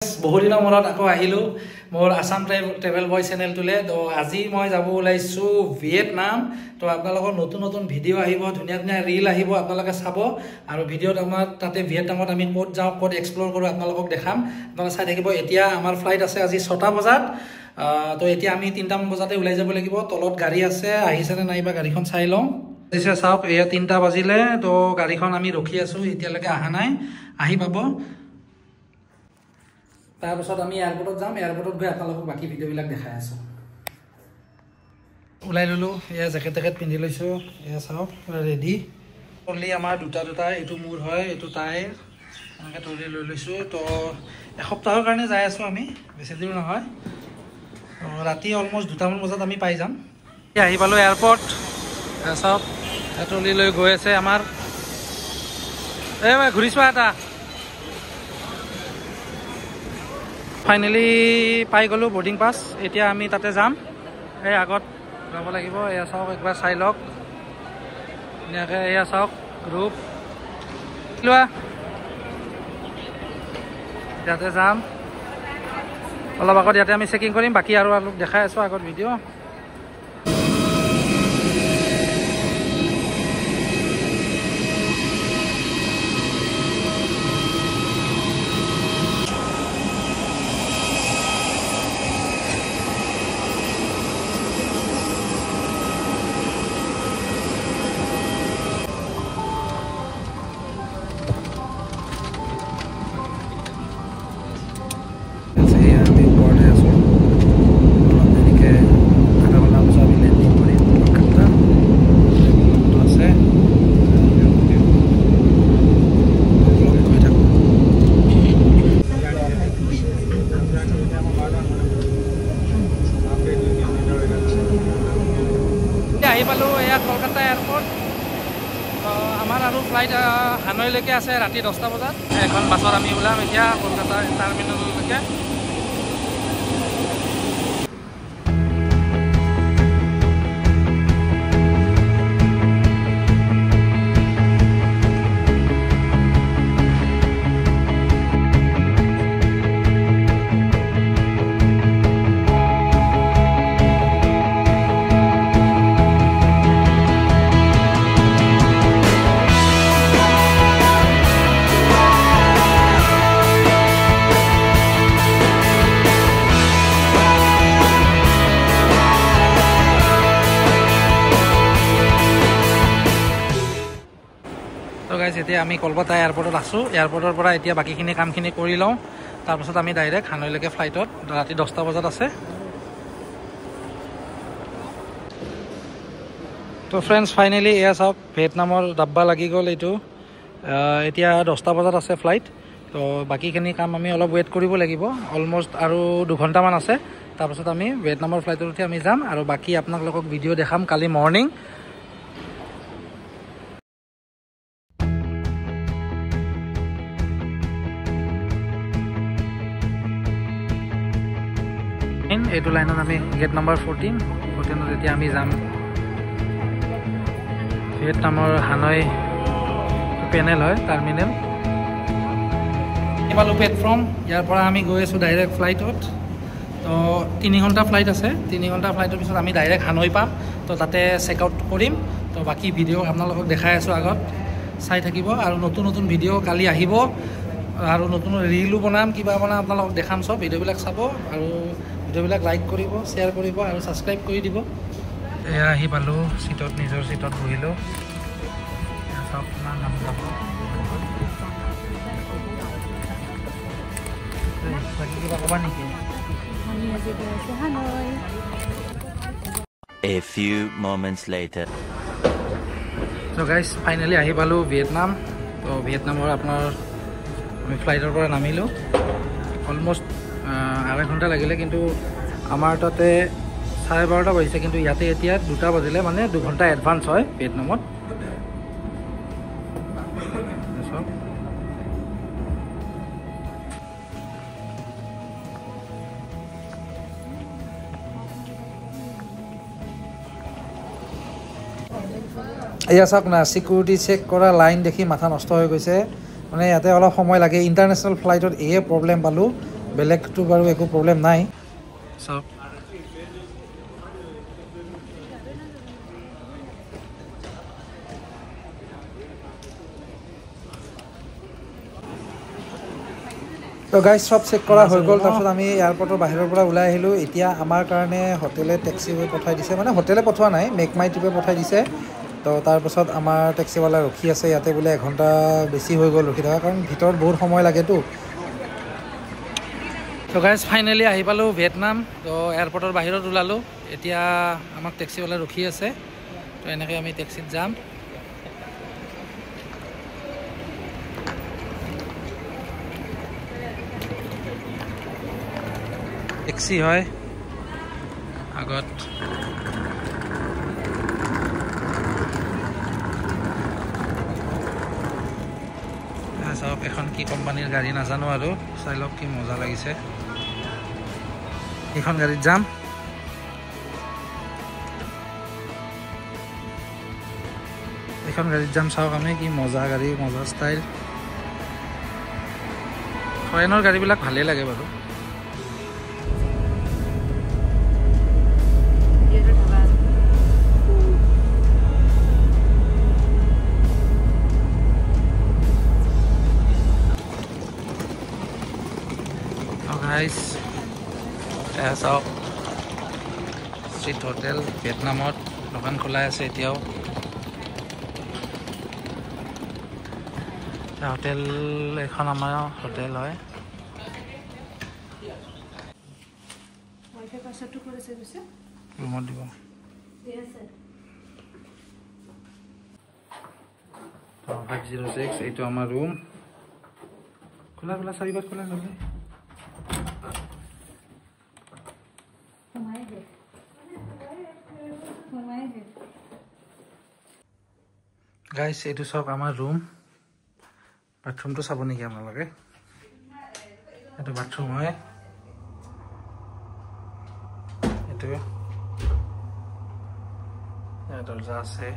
বহুত দিনৰ মূৰত আকৌ আহিলোঁ মোৰ আসাম ট্ৰেভেল বয় চেনেলটোলৈ। তো আজি মই যাব ওলাইছোঁ ভিয়েটনাম। তো আপোনালোকৰ নতুন নতুন ভিডিঅ' আহিব, ধুনীয়া ধুনীয়া ৰিল আহিব, আপোনালোকে চাব। আৰু ভিডিঅ'ত আমাৰ তাতে ভিয়েটনামত আমি ক'ত যাওঁ, ক'ত এক্সপ্ল'ৰ কৰোঁ আপোনালোকক দেখাম, আপোনালোকে চাই থাকিব। এতিয়া আমাৰ ফ্লাইট আছে আজি 6টা বজাত। তো এতিয়া আমি 3টামান বজাতে ওলাই যাব লাগিব। তলত গাড়ী আছে, আহিছেনে নাইবা গাড়ীখন চাই লওঁ। পিছে চাওক, এয়া 3টা বাজিলে। তো গাড়ীখন আমি ৰখি আছোঁ, এতিয়ালৈকে অহা নাই, আহি পাব। তাৰপিছত আমি এয়াৰপৰ্টত যাম, এয়াৰপৰ্টত গৈ আপোনালোকক বাকী ভিডিঅ'বিলাক দেখাই আছোঁ। ওলাই ল'লোঁ, এয়া জেকেট পিন্ধি লৈছোঁ, এয়া চাওক ৰেডি। অনলি আমাৰ দুটা এইটো মোৰ হয়, এইটো তাইৰ, এনেকৈ তৰি লৈ লৈছোঁ। তো এসপ্তাহৰ কাৰণে যাই আছোঁ আমি, বেছি দূৰ নহয়। ৰাতি অলমষ্ট 2টামান বজাত আমি পাই যাম। আহি পালোঁ এয়াৰপৰ্ট, চাওক তলি লৈ গৈ আছে আমাৰ। এই ঘূৰি চোৱা এটা। ফাইনেলি পাই গ'লোঁ বৰ্ডিং পাছ। এতিয়া আমি তাতে যাম, এই আগত যাব লাগিব। এয়া চাওক, একবাৰ চাই লওক ধুনীয়াকৈ। এয়া চাওক গ্ৰুপ লোৱা, ইয়াতে যাম। অলপ আগত ইয়াতে আমি চেকিং কৰিম, বাকী আৰু অলপ দেখাই আছোঁ আগত ভিডিঅ'। আহি পালোঁ এয়া কলকাতা এয়াৰপৰ্ট। আমাৰ আৰু ফ্লাইট হানৈলৈকে আছে ৰাতি 10টা বজাত। এখন বাছত আমি ওলাম এতিয়া কলকাতা টাৰ্মিনেললৈকে। তো গাইজ, এতিয়া আমি কলকাতা এয়াৰপৰ্টত আছোঁ। এয়াৰপৰ্টৰ পৰা এতিয়া বাকীখিনি কামখিনি কৰি লওঁ, তাৰপাছত আমি ডাইৰেক্ট হানৈলৈকে ফ্লাইটত ৰাতি 10টা বজাত আছে। তো ফ্ৰেণ্ডছ, ফাইনেলি এয়া চাওক ভিয়েটনামৰ ডাব্বা লাগি গ'ল এইটো। এতিয়া 10টা বজাত আছে ফ্লাইট। তো বাকীখিনি কাম আমি অলপ ৱেইট কৰিব লাগিব, অলমষ্ট আৰু 2 ঘণ্টামান আছে। তাৰপাছত আমি ভিয়েটনামৰ ফ্লাইটত উঠি আমি যাম আৰু বাকী আপোনালোকক ভিডিঅ' দেখাম কালি মৰ্ণিং। এইটো লাইনত আমি গেট নম্বৰ 14ত এতিয়া আমি যাম ভিয়েটনামৰ হানৈ পেনেল হয় টাৰ্মিনেল। পালোঁ প্লেটফৰ্ম, ইয়াৰ পৰা আমি গৈ আছোঁ ডাইৰেক্ট ফ্লাইটত। তো 3 ঘণ্টা ফ্লাইট আছে, 3 ঘণ্টা ফ্লাইটৰ পিছত আমি ডাইৰেক্ট হানৈ পাম। তো তাতে চেক আউট কৰিম। তো বাকী ভিডিঅ' আপোনালোকক দেখাই আছোঁ, আগত চাই থাকিব। আৰু নতুন নতুন ভিডিঅ' কালি আহিব, আৰু নতুন ৰিলো বনাম, কিবা বনাম, আপোনালোকক দেখাম। চব ভিডিঅ'বিলাক চাব আৰু ভিডিঅ'বিলাক লাইক কৰিব, শ্বেয়াৰ কৰিব আৰু ছাবস্ক্ৰাইব কৰি দিব। এয়া আহি পালোঁ চিটত, নিজৰ চিটত বহিলোঁ। চব নাম যাব কিবা ক'বা নেকি? A few moments later. So guys, finally আহি পালোঁ ভিয়েটনাম। তো ভিয়েটনামৰ আপোনাৰ আমি ফ্লাইটৰ পৰা নামিলোঁ। অলমষ্ট 2.5 ঘণ্টা লাগিলে, কিন্তু আমাৰ তাতে 12:30 বাজিছে, কিন্তু ইয়াতে এতিয়া 2টা বাজিলে, মানে 2 ঘণ্টা এডভান্স হয় ভিয়েটনামত। এয়া চাওক না, সিকিউৰিটি চেক কৰা লাইন দেখি মাথা নষ্ট হৈ গৈছে। মানে ইয়াতে অলপ সময় লাগে। ইণ্টাৰনেশ্যনেল ফ্লাইটত এয়ে প্ৰব্লেম পালোঁ, বেলেগটো বাৰু একো প্ৰব্লেম নাই সব তো গাইজ সব চেক কৰা হৈ গ'ল তাৰপিছত আমি এয়াৰপৰ্টৰ বাহিৰৰ পৰা ওলাই আহিলোঁ এতিয়া আমাৰ কাৰণে হোটেলে টেক্সি পঠাই দিছে মানে হোটেলে পঠোৱা নাই মেক মাই ট্ৰিপে পঠাই দিছে তো তাৰপাছত আমাৰ টেক্সিৱালা ৰখি আছে ইয়াতে বোলে এঘণ্টা বেছি হৈ গ'ল ৰখি থকা কাৰণ ভিতৰত বহুত সময় লাগেতো তো গাইজ ফাইনেলি আহি পালোঁ ভিয়েটনাম তো এয়াৰপৰ্টৰ বাহিৰত ওলালোঁ এতিয়া আমাক টেক্সিৱালা ৰখি আছে তো এনেকৈ আমি টেক্সিত যাম টেক্সি হয় আগত চাওক এখন কি কোম্পানীৰ গাড়ী নাজানো আৰু চাই লওক কি মজা লাগিছে এইখন গাড়ীত যাম এইখন গাড়ীত যাম চাওক আমি কি মজা গাড়ী মজা ষ্টাইল ফৰেনৰ গাড়ীবিলাক ভালেই লাগে বাৰু guys চাওক ষ্ট্ৰীট হোটেল ভিয়েটনামত দোকান খোলা আছে এতিয়াও হোটেল এখন আমাৰ হোটেল হয় ৰুমত দিব 506 এইটো আমাৰ ৰুম খোলা খোলা চাৰিবাৰ খোলা গ'লে গাইজ এইটো চাওক আমাৰ ৰুম বাথৰুমটো চাব নেকি আপোনালোকে এইটো বাথৰুম হয় এইটো দৰ্জা আছে